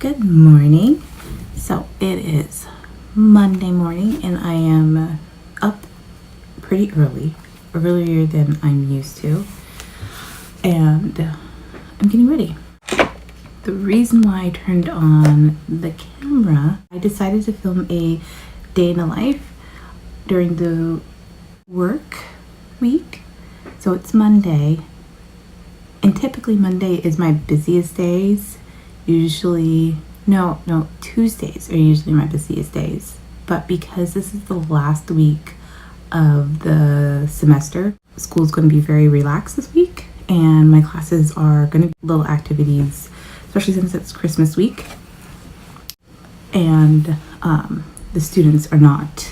Good morning. So it is Monday morning and I am up pretty earlier than I'm used to, and I'm getting ready. The reason why I turned on the camera, I decided to film a day in the life during the work week. So it's Monday, and typically Monday is my busiest days. Tuesdays are usually my busiest days. But because this is the last week of the semester, school's going to be very relaxed this week, and my classes are going to be little activities, especially since it's Christmas week. And the students are not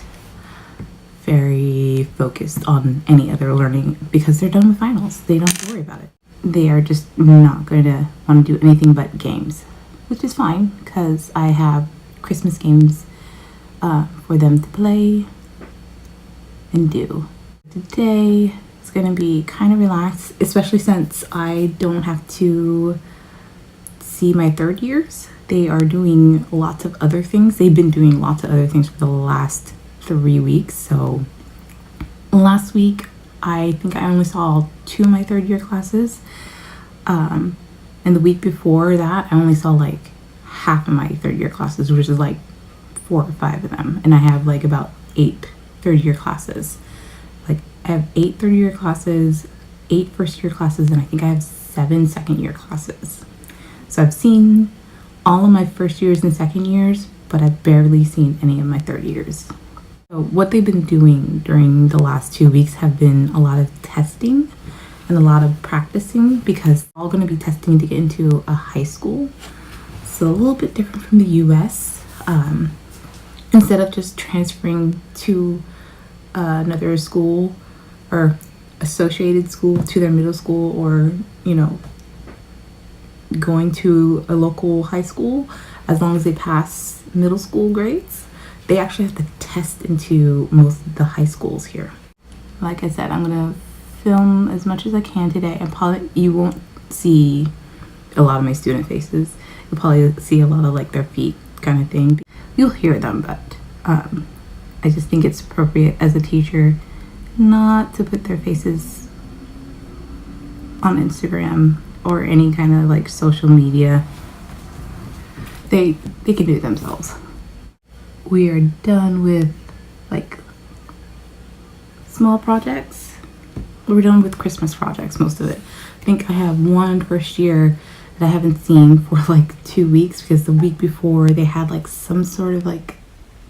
very focused on any other learning because they're done with finals. They don't have to worry about it. They are just not going to want to do anything but games, which is fine because I have Christmas games for them to play and do. Today is going to be kind of relaxed, especially since I don't have to see my third years. They are doing lots of other things. They've been doing lots of other things for the last 3 weeks. So last week, I think I only saw 2 of my third year classes. And the week before that, I only saw like half of my third year classes, which is like 4 or 5 of them. And I have like about 8 third year classes. Like I have 8 third year classes, 8 first year classes, and I think I have 7 second year classes. So I've seen all of my first years and second years, but I've barely seen any of my third years. So what they've been doing during the last 2 weeks have been a lot of testing and a lot of practicing, because they're all going to be testing to get into a high school. So a little bit different from the US. Instead of just transferring to another school or associated school to their middle school, or going to a local high school, as long as they pass middle school grades, they actually have to test into most of the high schools here. Like I said, I'm gonna film as much as I can today, and you won't see a lot of my student faces. You'll probably see a lot of like their feet kind of thing. You'll hear them, but I just think it's appropriate as a teacher not to put their faces on Instagram or any kind of like social media. They can do it themselves. We are done with like small projects. We're done with Christmas projects, most of it. I think I have one first year that I haven't seen for like 2 weeks, because the week before they had like some sort of like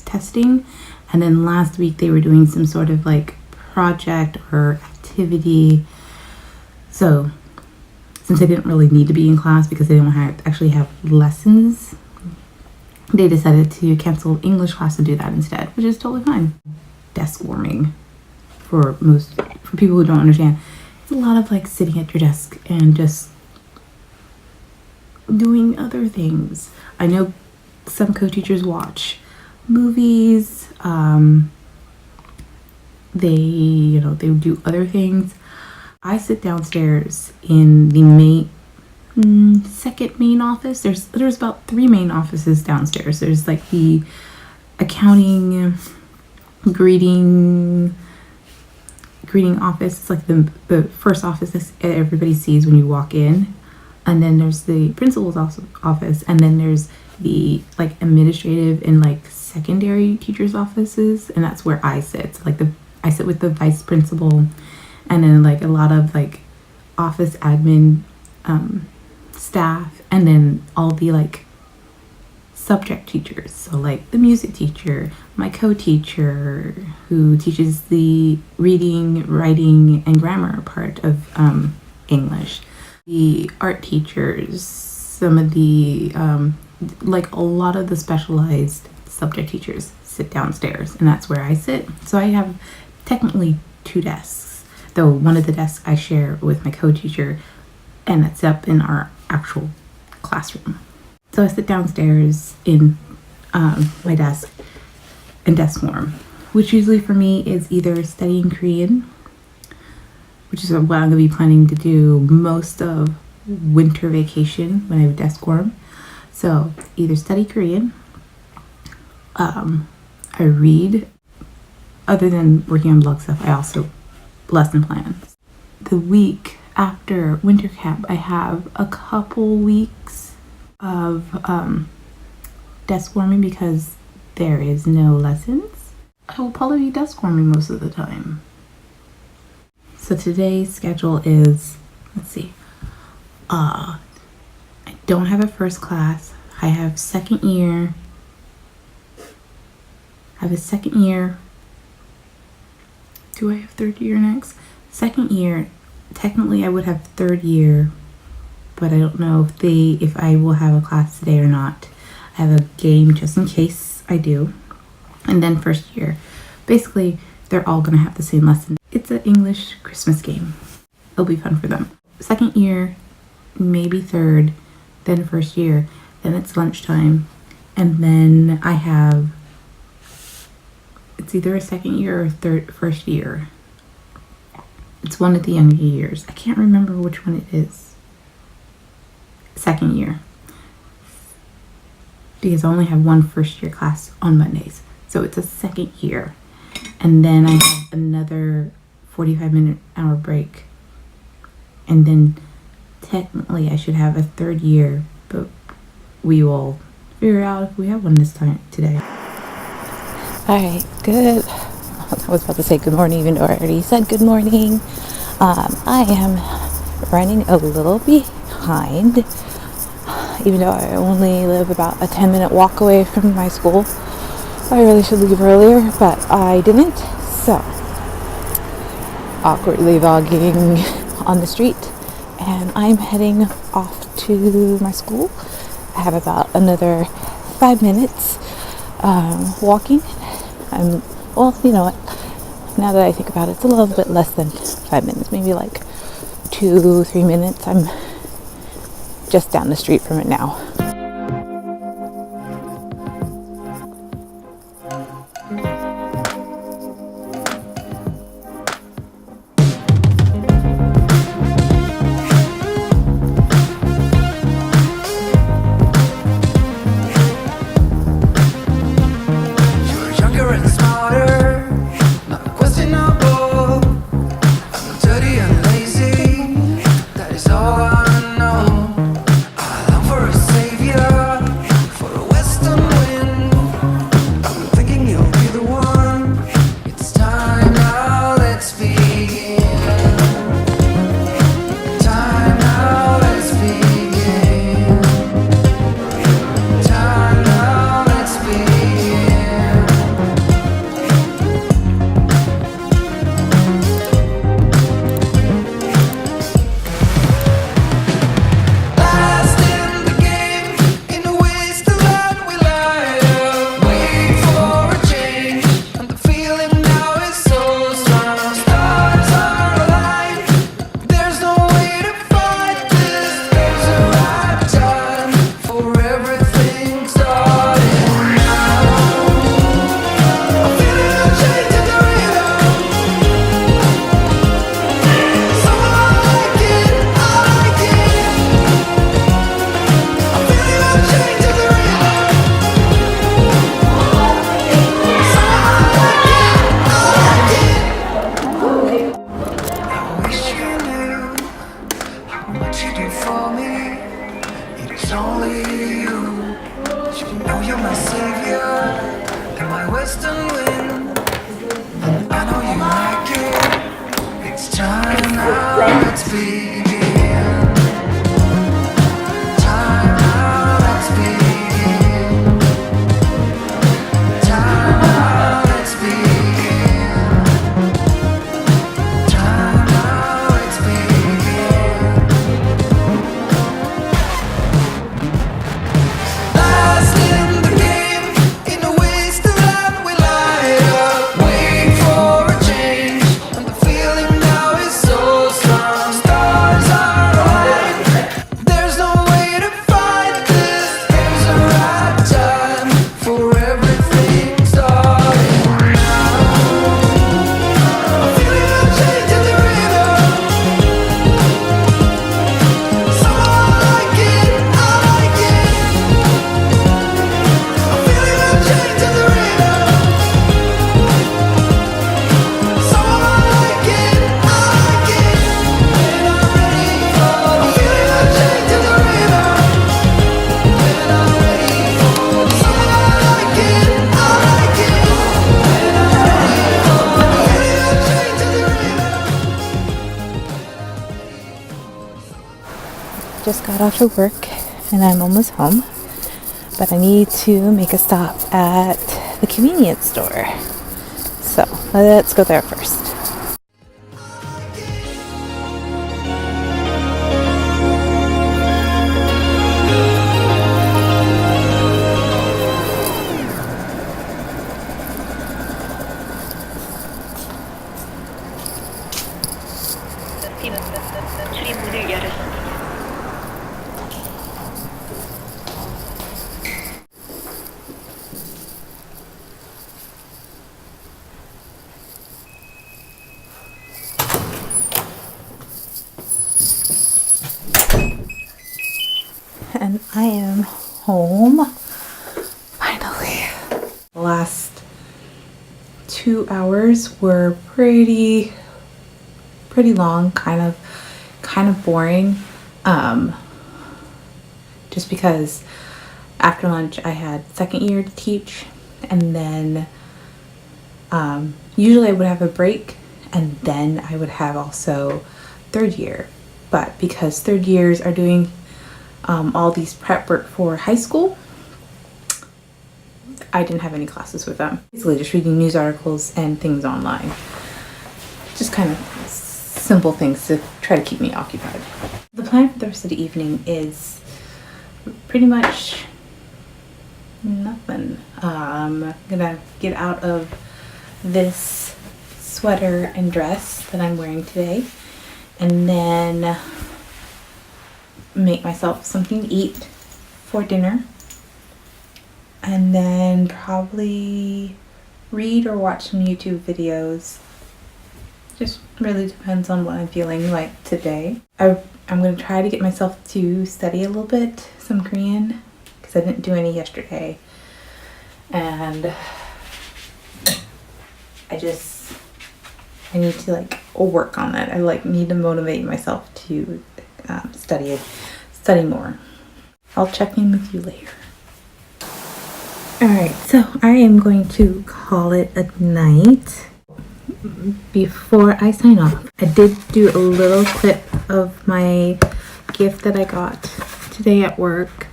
testing, and then last week they were doing some sort of like project or activity. So since I didn't really need to be in class because they don't actually have lessons, they decided to cancel English class to do that instead, which is totally fine. Desk warming, for people who don't understand, it's a lot of like sitting at your desk and just doing other things. I know some co-teachers watch movies, they do other things. I sit downstairs in the second main office. There's about 3 main offices downstairs. There's like the accounting, greeting office. It's like the first office that everybody sees when you walk in, and then there's the principal's office, and then there's the like administrative and like secondary teachers' offices, and that's where I sit. So, like I sit with the vice principal, and then like a lot of like office admin staff, and then all the like subject teachers. So like the music teacher, my co-teacher who teaches the reading, writing, and grammar part of English, the art teachers, some of the like a lot of the specialized subject teachers sit downstairs, and that's where I sit. So I have technically 2 desks, though one of the desks I share with my co-teacher, and that's up in our actual classroom. So I sit downstairs in my desk and desk warm, which usually for me is either studying Korean, which is what I'm going to be planning to do most of winter vacation when I have desk warm. So either study Korean, I read. Other than working on blog stuff, I also lesson plan. The week after winter camp, I have a couple weeks of desk warming because there is no lessons. I will probably be desk warming most of the time. So today's schedule is, let's see, I don't have a first class. I have second year. I have a second year. Do I have third year next? Second year, technically I would have third year, but I don't know if I will have a class today or not. I have a game just in case I do. And then first year. Basically, they're all gonna have the same lesson. It's an English Christmas game. It'll be fun for them. Second year, maybe third, then first year, then it's lunchtime, and then I have, it's either a second year or first year. It's one of the younger years. I can't remember which one it is. Second year. Because I only have one first year class on Mondays. So it's a second year. And then I have another 45-minute hour break. And then technically I should have a third year, but we will figure out if we have one this time today. Alright, good. I was about to say good morning, even though I already said good morning. I am running a little behind, even though I only live about a 10-minute walk away from my school. I really should leave earlier, but I didn't. So, awkwardly vlogging on the street, and I'm heading off to my school. I have about another 5 minutes walking. Well, you know what, now that I think about it, it's a little bit less than 5 minutes, maybe like 2-3 minutes. I'm just down the street from it now. Stars Just got off of work and I'm almost home, but I need to make a stop at the convenience store. So let's go there first. 출입문을 열었습니다. And I am home. Finally. The last 2 hours were pretty long, kind of boring. Just because after lunch I had second year to teach, and then usually I would have a break, and then I would have also third year. But because third years are doing all these prep work for high school, I didn't have any classes with them. Basically just reading news articles and things online. Just kind of simple things to try to keep me occupied. The plan for the rest of the evening is pretty much nothing. I'm gonna get out of this sweater and dress that I'm wearing today, and then make myself something to eat for dinner, and then probably read or watch some YouTube videos. Just really depends on what I'm feeling like today. I'm going to try to get myself to study a little bit, some Korean, because I didn't do any yesterday. And I need to work on that. I need to motivate myself to study more. I'll check in with you later. Alright, so I am going to call it a night. Before I sign off, I did do a little clip of my gift that I got today at work.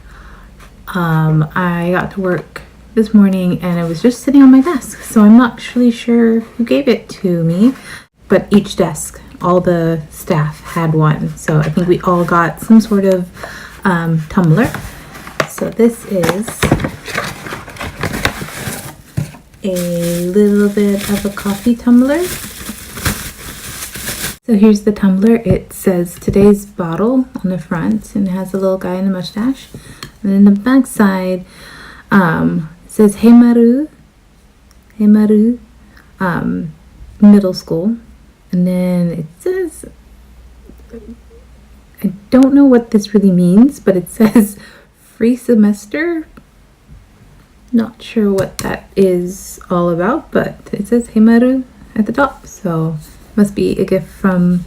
I got to work this morning and it was just sitting on my desk, so I'm not really sure who gave it to me, but each desk, all the staff had one, so I think we all got some sort of tumbler. So this is a little bit of a coffee tumbler. So here's the tumbler. It says today's bottle on the front, and it has a little guy in a mustache. And then the back side it says Heimaru, middle school. And then it says, I don't know what this really means, but it says free semester. Not sure what that is all about, but it says Heimaru at the top, so must be a gift from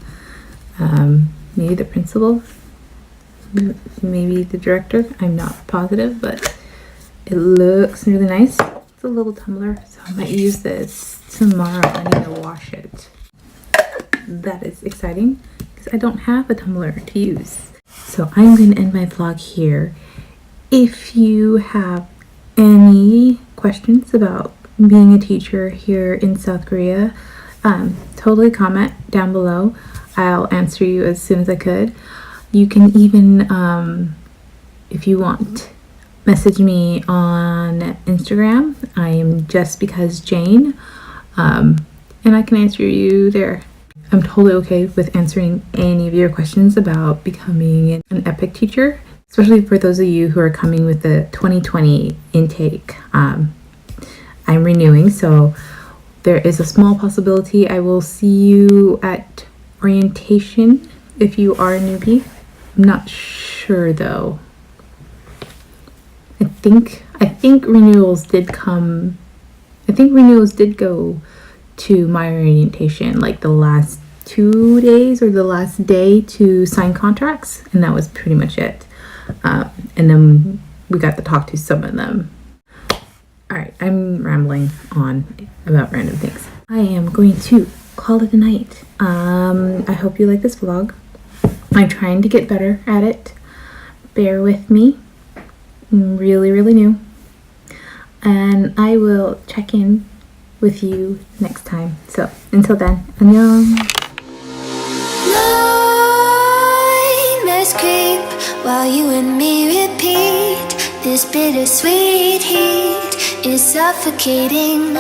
maybe the principal, maybe the director. I'm not positive, but it looks really nice. It's a little tumbler, so I might use this tomorrow. I need to wash it. That is exciting because I don't have a tumbler to use. So I'm going to end my vlog here. If you have any questions about being a teacher here in South Korea, totally comment down below. I'll answer you as soon as I could. You can even, if you want, message me on Instagram. I am just because Jane, and I can answer you there. I'm totally okay with answering any of your questions about becoming an EPIK teacher, especially for those of you who are coming with the 2020 intake. I'm renewing, so there is a small possibility I will see you at orientation if you are a newbie. I'm not sure though. I think renewals did come. I think renewals did go to my orientation like the last 2 days or the last day to sign contracts, and that was pretty much it. And then we got to talk to some of them. All right, I'm rambling on about random things. I am going to call it a night. I hope you like this vlog. I'm trying to get better at it. bear with me. I'm really, really new. And I will check in with you next time. So until then, annyeong. Nightmares creep while you and me repeat. This bittersweet heat is suffocating.